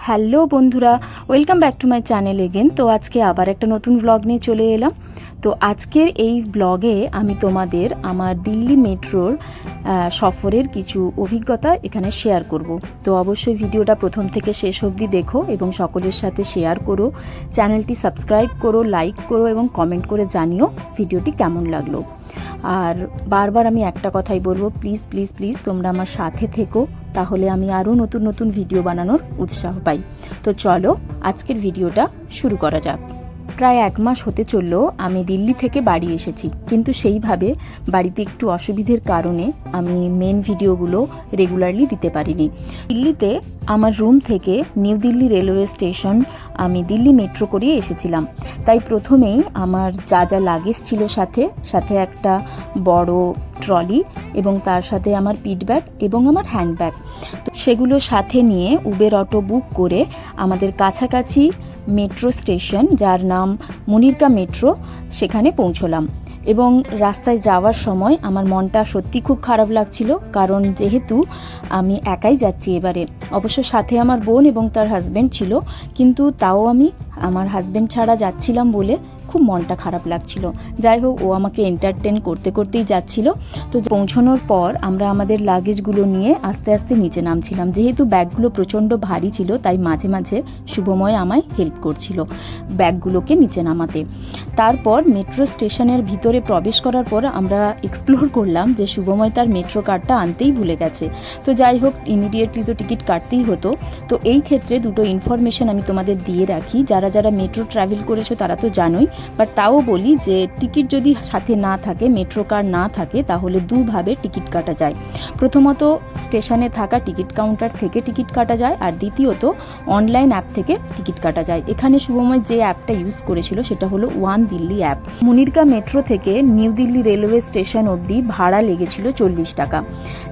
Hello বন্ধুরা, welcome back to my channel again. তো আজকে আবার একটা নতুন ব্লগ নিয়ে চলে এলাম। তো আজকের এই ব্লগে আমি তোমাদের আমার দিল্লি মেট্রোর সফরের কিছু অভিজ্ঞতা এখানে শেয়ার করব। তো অবশ্যই ভিডিওটা প্রথম থেকে শেষ অবধি দেখো এবং সকলের সাথে শেয়ার করো, চ্যানেলটি সাবস্ক্রাইব করো, লাইক করো এবং কমেন্ট করে জানিও ভিডিওটি কেমন লাগলো। আর বারবার আমি একটা কথাই বলবো, প্লিজ প্লিজ প্লিজ তোমরা আমার সাথে থেকো, তাহলে আমি আরও নতুন নতুন ভিডিও বানানোর উৎসাহ পাই। তো চলো আজকের ভিডিওটা শুরু করা যাক। প্রায় 1 মাস হতে চলল আমি দিল্লি থেকে বাড়ি এসেছি, কিন্তু সেইভাবে বাড়িতে একটু অসুবিধের কারণে আমি মেন ভিডিওগুলো রেগুলারলি দিতে পারিনি। দিল্লিতে আমার রুম থেকে নিউ দিল্লি রেলওয়ে স্টেশন আমি দিল্লি মেট্রো করিয়ে এসেছিলাম। তাই প্রথমেই আমার যা যা লাগেজ ছিল সাথে সাথে একটা বড় ট্রলি এবং তার সাথে আমার পিট ব্যাগ এবং আমার হ্যান্ড ব্যাগ, সেগুলো সাথে নিয়ে উবের অটো বুক করে আমাদের কাছাকাছি মেট্রো স্টেশন, যার নাম মুনিরকা মেট্রো, সেখানে পৌঁছলাম। এবং রাস্তায় যাওয়ার সময় আমার মনটা সত্যি খুব খারাপ লাগছিল, কারণ যেহেতু আমি একাই যাচ্ছি এবারে। অবশ্য সাথে আমার বোন এবং তার হাজব্যান্ড ছিল, কিন্তু তাও আমি আমার হাজব্যান্ড ছাড়া যাচ্ছিলাম বলে খুব মনটা খারাপ লাগছিল। যাই হোক, ও আমাকে এন্টারটেন করতে করতেই যাচ্ছিল। তো পৌঁছানোর পর আমরা আমাদের লাগেজগুলো নিয়ে আস্তে আস্তে নিচে নামছিলাম। যেহেতু ব্যাগগুলো প্রচণ্ড ভারী ছিল, তাই মাঝে মাঝে শুভময় আমায় হেল্প করছিল ব্যাগগুলোকে নিচে নামাতে। তারপর মেট্রো স্টেশনের ভিতরে প্রবেশ করার পর আমরা এক্সপ্লোর করলাম যে শুভময় তার মেট্রো কার্ডটা আনতেই ভুলে গেছে। তো যাই হোক, ইমিডিয়েটলি তো টিকিট কাটতেই হতো। তো এই ক্ষেত্রে দুটো ইনফরমেশন আমি তোমাদের দিয়ে রাখি। যারা যারা মেট্রো ট্রাভেল করেছো তারা তো জানোই, বাট তাও বলি যে টিকিট যদি সাথে না থাকে, মেট্রো কার্ড না থাকে, তাহলে দুভাবে টিকিট কাটা যায়। প্রথমত স্টেশনে থাকা টিকিট কাউন্টার থেকে টিকিট কাটা যায়, আর দ্বিতীয়ত অনলাইন অ্যাপ থেকে টিকিট কাটা যায়। এখানে শুভময় যে অ্যাপটা ইউজ করেছিল সেটা হলো one Delhi app. Munirka metro থেকে নিউ দিল্লি রেলওয়ে স্টেশন অবধি ভাড়া লেগেছিল 40 টাকা,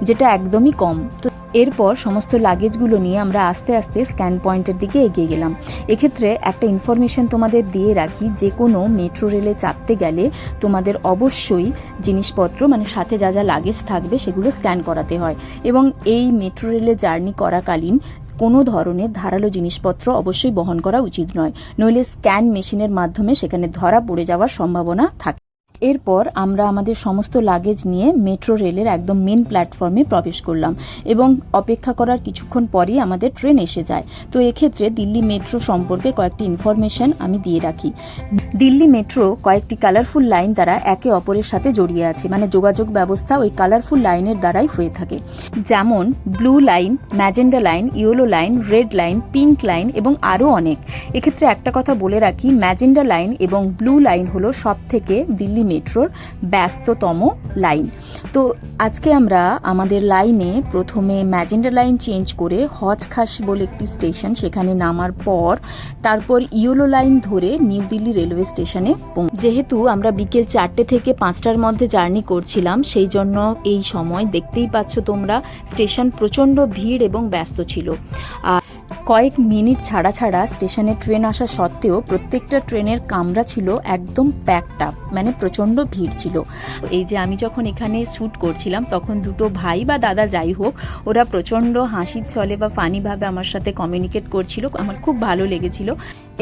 যেটা একদমই কম। তো এরপর সমস্ত লাগেজগুলো নিয়ে আমরা আস্তে আস্তে স্ক্যান পয়েন্টের দিকে এগিয়ে গেলাম। এক্ষেত্রে একটা ইনফরমেশন তোমাদের দিয়ে রাখি, যে কোনো মেট্রো রেলে চাপতে গেলে তোমাদের অবশ্যই জিনিসপত্র, মানে সাথে যা যা লাগেজ থাকবে সেগুলো স্ক্যান করাতে হয়। এবং এই মেট্রো রেলে জার্নি করাকালীন কোনো ধরনের ধারালো জিনিসপত্র অবশ্যই বহন করা উচিত নয়, নইলে স্ক্যান মেশিনের মাধ্যমে সেখানে ধরা পড়ে যাওয়ার সম্ভাবনা থাকে। এরপর আমরা আমাদের সমস্ত লাগেজ নিয়ে মেট্রো রেলের একদম মেন প্ল্যাটফর্মে প্রবেশ করলাম এবং অপেক্ষা করার কিছুক্ষণ পরেই আমাদের ট্রেন এসে যায়। তো এক্ষেত্রে দিল্লি মেট্রো সম্পর্কে কয়েকটি ইনফরমেশন আমি দিয়ে রাখি। দিল্লি মেট্রো কয়েকটি কালারফুল লাইন দ্বারা একে অপরের সাথে জড়িয়ে আছে, মানে যোগাযোগ ব্যবস্থা ওই কালারফুল লাইনের দ্বারাই হয়ে থাকে। যেমন blue line, magenta line, yellow line, red line, pink line এবং আরও অনেক। এক্ষেত্রে একটা কথা বলে রাখি, ম্যাজেন্ডা লাইন এবং ব্লু লাইন হলো সব থেকে দিল্লি মেট্রোর ব্যস্ততম লাইন। তো আজকে আমরা আমাদের লাইনে প্রথমে ম্যাজেন্ডা লাইন চেঞ্জ করে হজখাস বলে একটি স্টেশন, সেখানে নামার পর তারপর ইয়েলো লাইন ধরে নিউ দিল্লি রেলওয়ে স্টেশনে। যেহেতু আমরা বিকেল 4টে থেকে 5টার মধ্যে জার্নি করছিলাম, সেই জন্য এই সময় দেখতেই পাচ্ছ তোমরা স্টেশন প্রচণ্ড ভিড় এবং ব্যস্ত ছিল। কয়েক মিনিট ছাড়া ছাড়া স্টেশনে ট্রেন আসা সত্ত্বেও প্রত্যেকটা ট্রেনের কামরা ছিল একদম প্যাকড আপ, মানে প্রচণ্ড ভিড় ছিল। এই যে আমি যখন এখানে শ্যুট করছিলাম, তখন দুটো ভাই বা দাদা যাই হোক, ওরা প্রচণ্ড হাসির ছলে বা ফানিভাবে আমার সাথে কমিউনিকেট করছিল, আমার খুব ভালো লেগেছিল।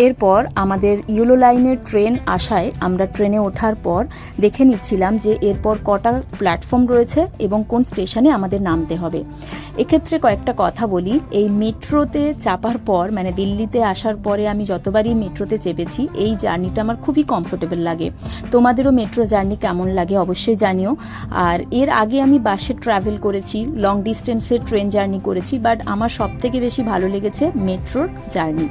এরপর আমাদের ইয়েলো লাইনের ট্রেন আসায় আমরা ট্রেনে ওঠার পর দেখে নিচ্ছিলাম যে এরপর কটা প্ল্যাটফর্ম রয়েছে এবং কোন স্টেশনে আমাদের নামতে হবে। এক্ষেত্রে কয়েকটা কথা বলি। এই মেট্রোতে চাপার পর, মানে দিল্লিতে আসার পরে আমি যতবারই মেট্রোতে চেপেছি, এই জার্নিটা আমার খুবই কমফোর্টেবল লাগে। তোমাদেরও মেট্রো জার্নি কেমন লাগে অবশ্যই জানিও। আর এর আগে আমি বাসে ট্রাভেল করেছি, লং ডিস্টেন্সের ট্রেন জার্নি করেছি, বাট আমার সবথেকে বেশি ভালো লেগেছে মেট্রোর জার্নি।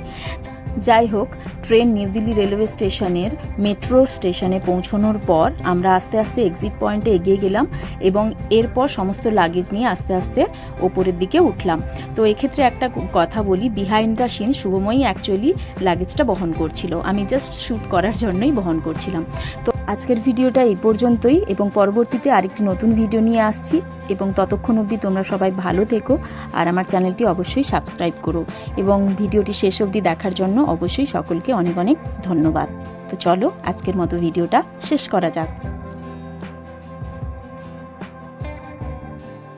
যাই হোক, ট্রেন নিউ দিল্লি রেলওয়ে স্টেশনের মেট্রো স্টেশনে পৌঁছানোর পর আমরা আস্তে আস্তে এক্সিট পয়েন্টে এগিয়ে গেলাম এবং এরপর সমস্ত লাগেজ নিয়ে আস্তে আস্তে ওপরের দিকে উঠলাম। তো এক্ষেত্রে একটা কথা বলি, বিহাইন্ড দ্য সিন শুভময়ই অ্যাকচুয়ালি লাগেজটা বহন করছিল, আমি জাস্ট শ্যুট করার জন্যই বহন করছিলাম। তো আজকের ভিডিওটা এই পর্যন্তই, এবং পরবর্তীতে আরেকটি নতুন ভিডিও নিয়ে আসছি। এবং ততক্ষণ অবধি তোমরা সবাই ভালো থেকো, আর আমার চ্যানেলটি অবশ্যই সাবস্ক্রাইব করো, এবং ভিডিওটি শেষ অবধি দেখার জন্য অবশ্যই সকলকে অনেক অনেক ধন্যবাদ। তো চলো আজকের মতো ভিডিওটা শেষ করা যাক।